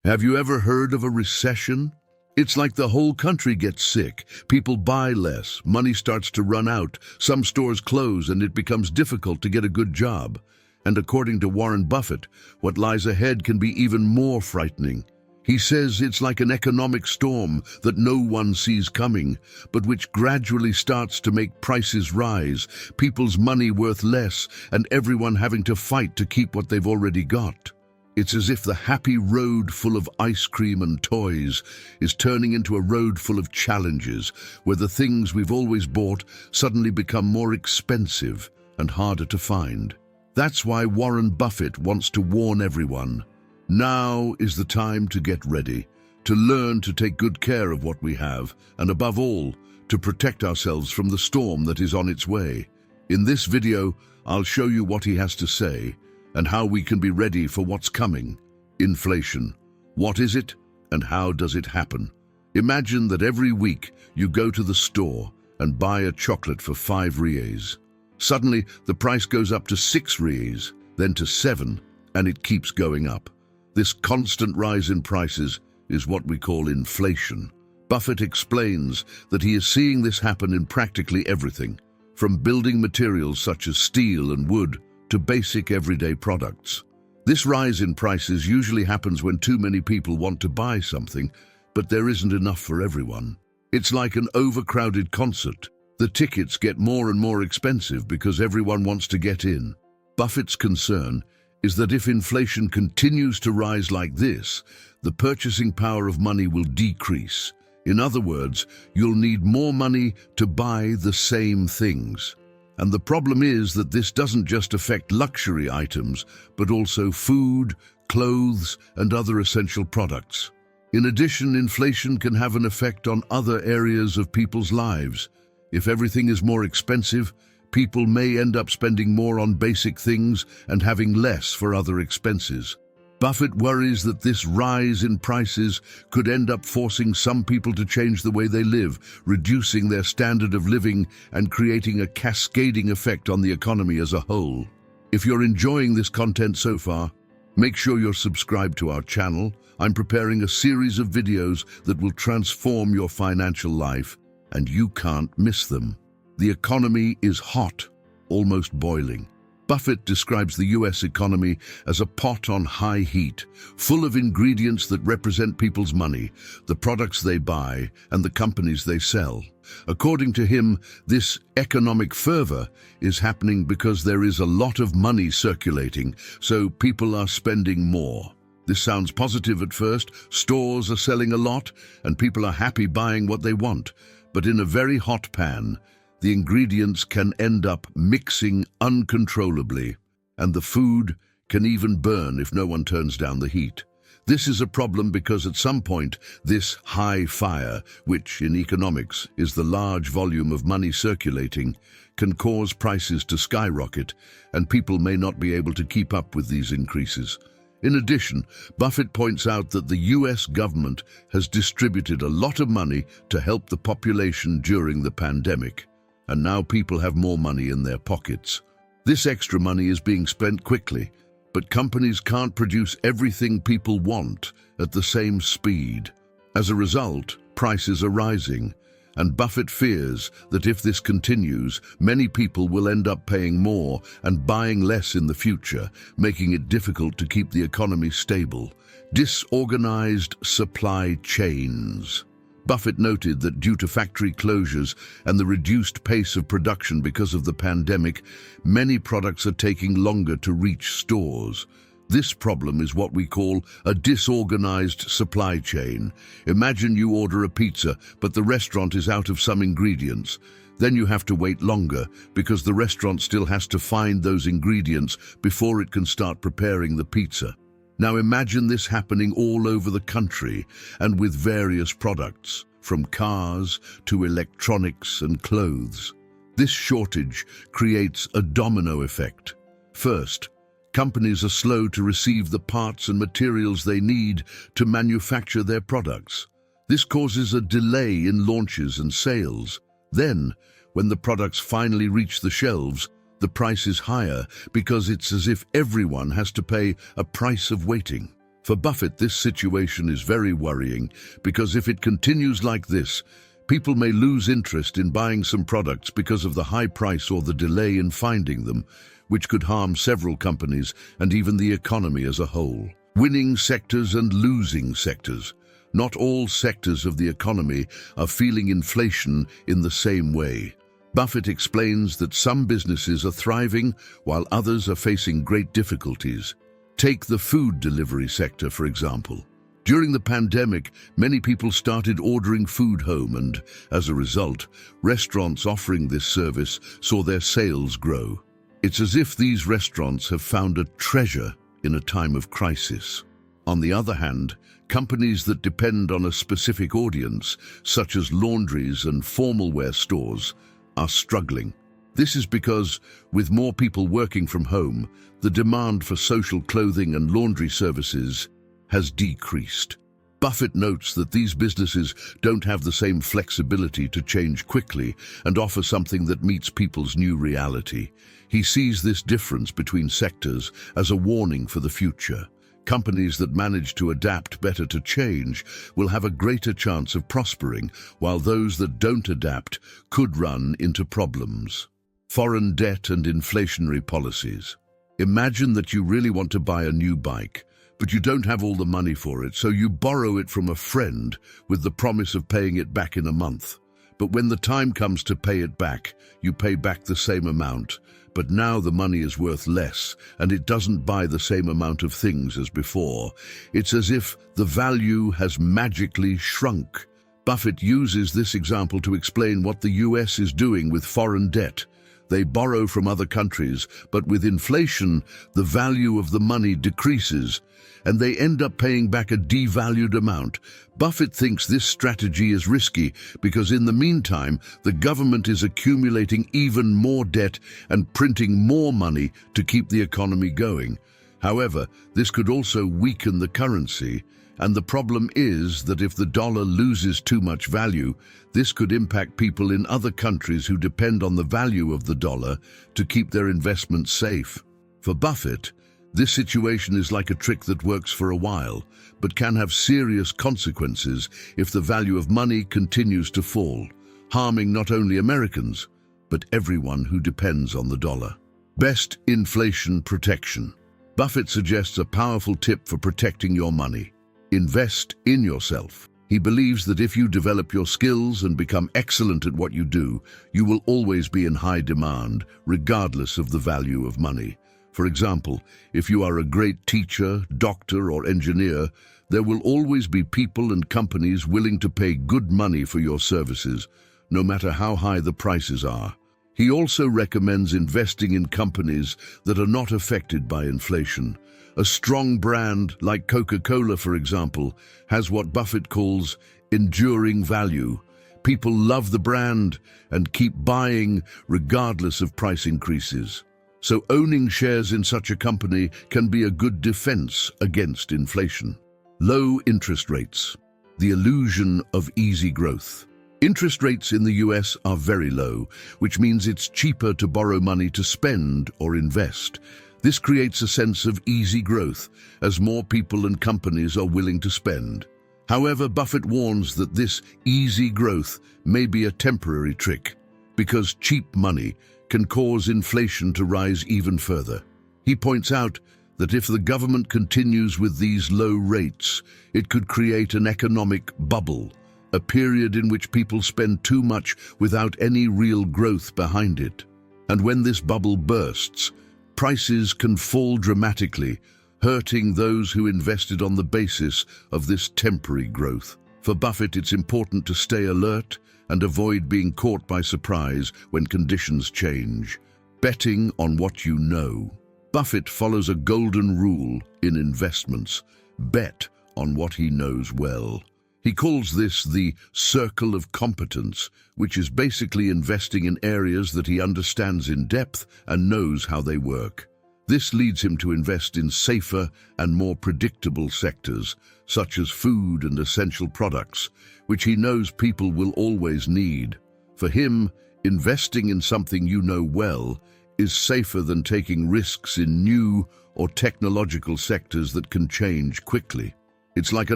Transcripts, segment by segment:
Have you ever heard of a recession? It's like the whole country gets sick. People buy less, money starts to run out, some stores close, and it becomes difficult to get a good job. And according to Warren Buffett, what lies ahead can be even more frightening. He says it's like an economic storm that no one sees coming, but which gradually starts to make prices rise, people's money worth less, and everyone having to fight to keep what they've already got. It's as if the happy road full of ice cream and toys is turning into a road full of challenges, where the things we've always bought suddenly become more expensive and harder to find. That's why Warren Buffett wants to warn everyone. Now is the time to get ready, to learn to take good care of what we have, and above all, to protect ourselves from the storm that is on its way. In this video, I'll show you what he has to say, and how we can be ready for what's coming. Inflation. What is it, and how does it happen? Imagine that every week you go to the store and buy a chocolate for 5 reais. Suddenly, the price goes up to 6 reais, then to 7, and it keeps going up. This constant rise in prices is what we call inflation. Buffett explains that he is seeing this happen in practically everything, from building materials such as steel and wood to basic everyday products. This rise in prices usually happens when too many people want to buy something, but there isn't enough for everyone. It's like an overcrowded concert. The tickets get more and more expensive because everyone wants to get in. Buffett's concern is that if inflation continues to rise like this, the purchasing power of money will decrease. In other words, you'll need more money to buy the same things. And the problem is that this doesn't just affect luxury items, but also food, clothes, and other essential products. In addition, inflation can have an effect on other areas of people's lives. If everything is more expensive, people may end up spending more on basic things and having less for other expenses. Buffett worries that this rise in prices could end up forcing some people to change the way they live, reducing their standard of living and creating a cascading effect on the economy as a whole. If you're enjoying this content so far, make sure you're subscribed to our channel. I'm preparing a series of videos that will transform your financial life, and you can't miss them. The economy is hot, almost boiling. Buffett describes the US economy as a pot on high heat, full of ingredients that represent people's money, the products they buy, and the companies they sell. According to him, this economic fervor is happening because there is a lot of money circulating, so people are spending more. This sounds positive at first. Stores are selling a lot, and people are happy buying what they want. But in a very hot pan, the ingredients can end up mixing uncontrollably, and the food can even burn if no one turns down the heat. This is a problem because at some point, this high fire, which in economics is the large volume of money circulating, can cause prices to skyrocket, and people may not be able to keep up with these increases. In addition, Buffett points out that the US government has distributed a lot of money to help the population during the pandemic, and now people have more money in their pockets. This extra money is being spent quickly, but companies can't produce everything people want at the same speed. As a result, prices are rising, and Buffett fears that if this continues, many people will end up paying more and buying less in the future, making it difficult to keep the economy stable. Disorganized supply chains. Buffett noted that due to factory closures and the reduced pace of production because of the pandemic, many products are taking longer to reach stores. This problem is what we call a disorganized supply chain. Imagine you order a pizza, but the restaurant is out of some ingredients. Then you have to wait longer because the restaurant still has to find those ingredients before it can start preparing the pizza. Now imagine this happening all over the country and with various products, from cars to electronics and clothes. This shortage creates a domino effect. First, companies are slow to receive the parts and materials they need to manufacture their products. This causes a delay in launches and sales. Then, when the products finally reach the shelves, the price is higher because it's as if everyone has to pay a price of waiting. For Buffett, this situation is very worrying because if it continues like this, people may lose interest in buying some products because of the high price or the delay in finding them, which could harm several companies and even the economy as a whole. Winning sectors and losing sectors. Not all sectors of the economy are feeling inflation in the same way. Buffett explains that some businesses are thriving while others are facing great difficulties. Take the food delivery sector, for example. During the pandemic, many people started ordering food home and, as a result, restaurants offering this service saw their sales grow. It's as if these restaurants have found a treasure in a time of crisis. On the other hand, companies that depend on a specific audience, such as laundries and formal wear stores, are struggling. This is because, with more people working from home, the demand for social clothing and laundry services has decreased. Buffett notes that these businesses don't have the same flexibility to change quickly and offer something that meets people's new reality. He sees this difference between sectors as a warning for the future. Companies that manage to adapt better to change will have a greater chance of prospering, while those that don't adapt could run into problems. Foreign debt and inflationary policies. Imagine that you really want to buy a new bike, but you don't have all the money for it, so you borrow it from a friend with the promise of paying it back in a month. But when the time comes to pay it back, you pay back the same amount, but now the money is worth less, and it doesn't buy the same amount of things as before. It's as if the value has magically shrunk. Buffett uses this example to explain what the US is doing with foreign debt. They borrow from other countries, but with inflation, the value of the money decreases, and they end up paying back a devalued amount. Buffett thinks this strategy is risky because in the meantime, the government is accumulating even more debt and printing more money to keep the economy going. However, this could also weaken the currency, and the problem is that if the dollar loses too much value, this could impact people in other countries who depend on the value of the dollar to keep their investments safe. For Buffett, this situation is like a trick that works for a while, but can have serious consequences if the value of money continues to fall, harming not only Americans, but everyone who depends on the dollar. Best inflation protection. Buffett suggests a powerful tip for protecting your money. Invest in yourself. He believes that if you develop your skills and become excellent at what you do, you will always be in high demand, regardless of the value of money. For example, if you are a great teacher, doctor, or engineer, there will always be people and companies willing to pay good money for your services, no matter how high the prices are. He also recommends investing in companies that are not affected by inflation. A strong brand like Coca-Cola, for example, has what Buffett calls enduring value. People love the brand and keep buying regardless of price increases. So owning shares in such a company can be a good defense against inflation. Low interest rates. The illusion of easy growth. Interest rates in the US are very low, which means it's cheaper to borrow money to spend or invest. This creates a sense of easy growth as more people and companies are willing to spend. However, Buffett warns that this easy growth may be a temporary trick because cheap money can cause inflation to rise even further. He points out that if the government continues with these low rates, it could create an economic bubble, a period in which people spend too much without any real growth behind it. And when this bubble bursts, prices can fall dramatically, hurting those who invested on the basis of this temporary growth. For Buffett, it's important to stay alert and avoid being caught by surprise when conditions change. Betting on what you know. Buffett follows a golden rule in investments: bet on what he knows well. He calls this the circle of competence, which is basically investing in areas that he understands in depth and knows how they work. This leads him to invest in safer and more predictable sectors, such as food and essential products, which he knows people will always need. For him, investing in something you know well is safer than taking risks in new or technological sectors that can change quickly. It's like a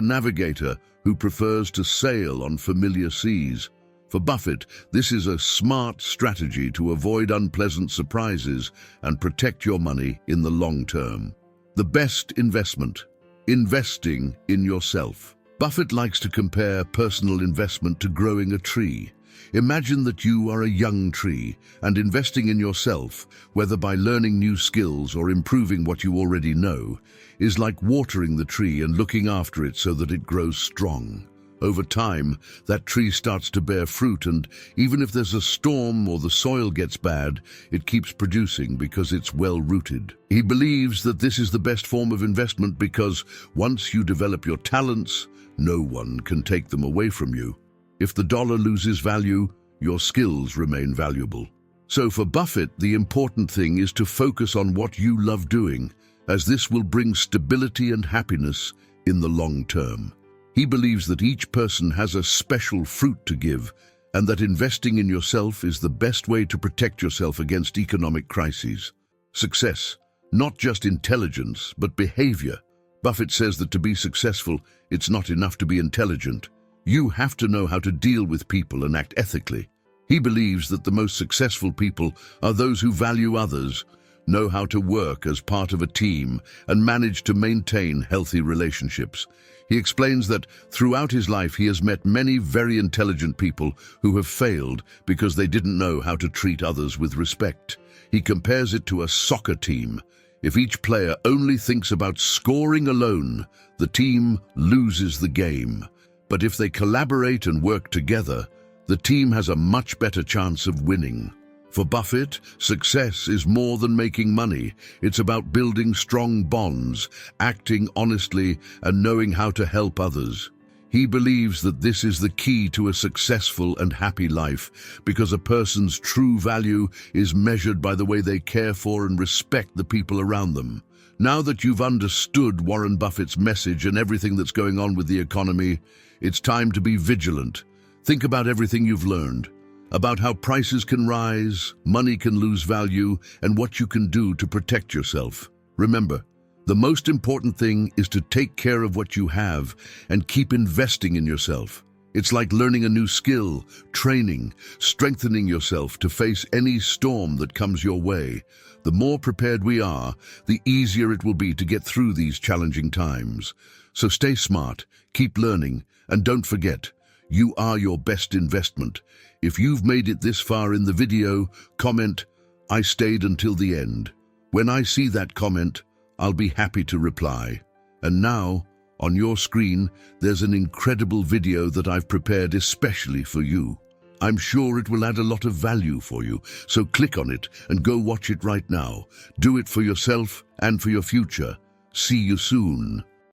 navigator who prefers to sail on familiar seas. For Buffett, this is a smart strategy to avoid unpleasant surprises and protect your money in the long term. The best investment: investing in yourself. Buffett likes to compare personal investment to growing a tree. Imagine that you are a young tree, and investing in yourself, whether by learning new skills or improving what you already know, is like watering the tree and looking after it so that it grows strong. Over time, that tree starts to bear fruit, and even if there's a storm or the soil gets bad, it keeps producing because it's well-rooted. He believes that this is the best form of investment because once you develop your talents, no one can take them away from you. If the dollar loses value, your skills remain valuable. So for Buffett, the important thing is to focus on what you love doing, as this will bring stability and happiness in the long term. He believes that each person has a special fruit to give, and that investing in yourself is the best way to protect yourself against economic crises. Success, not just intelligence, but behavior. Buffett says that to be successful, it's not enough to be intelligent. You have to know how to deal with people and act ethically. He believes that the most successful people are those who value others, know how to work as part of a team, and manage to maintain healthy relationships. He explains that throughout his life he has met many very intelligent people who have failed because they didn't know how to treat others with respect. He compares it to a soccer team. If each player only thinks about scoring alone, the team loses the game. But if they collaborate and work together, the team has a much better chance of winning. For Buffett, success is more than making money. It's about building strong bonds, acting honestly, and knowing how to help others. He believes that this is the key to a successful and happy life, because a person's true value is measured by the way they care for and respect the people around them. Now that you've understood Warren Buffett's message and everything that's going on with the economy, it's time to be vigilant. Think about everything you've learned, about how prices can rise, money can lose value, and what you can do to protect yourself. Remember, the most important thing is to take care of what you have and keep investing in yourself. It's like learning a new skill, training, strengthening yourself to face any storm that comes your way. The more prepared we are, the easier it will be to get through these challenging times. So stay smart, keep learning, and don't forget, you are your best investment. If you've made it this far in the video, comment, "I stayed until the end." When I see that comment, I'll be happy to reply. And now, on your screen, there's an incredible video that I've prepared especially for you. I'm sure it will add a lot of value for you, so click on it and go watch it right now. Do it for yourself and for your future. See you soon.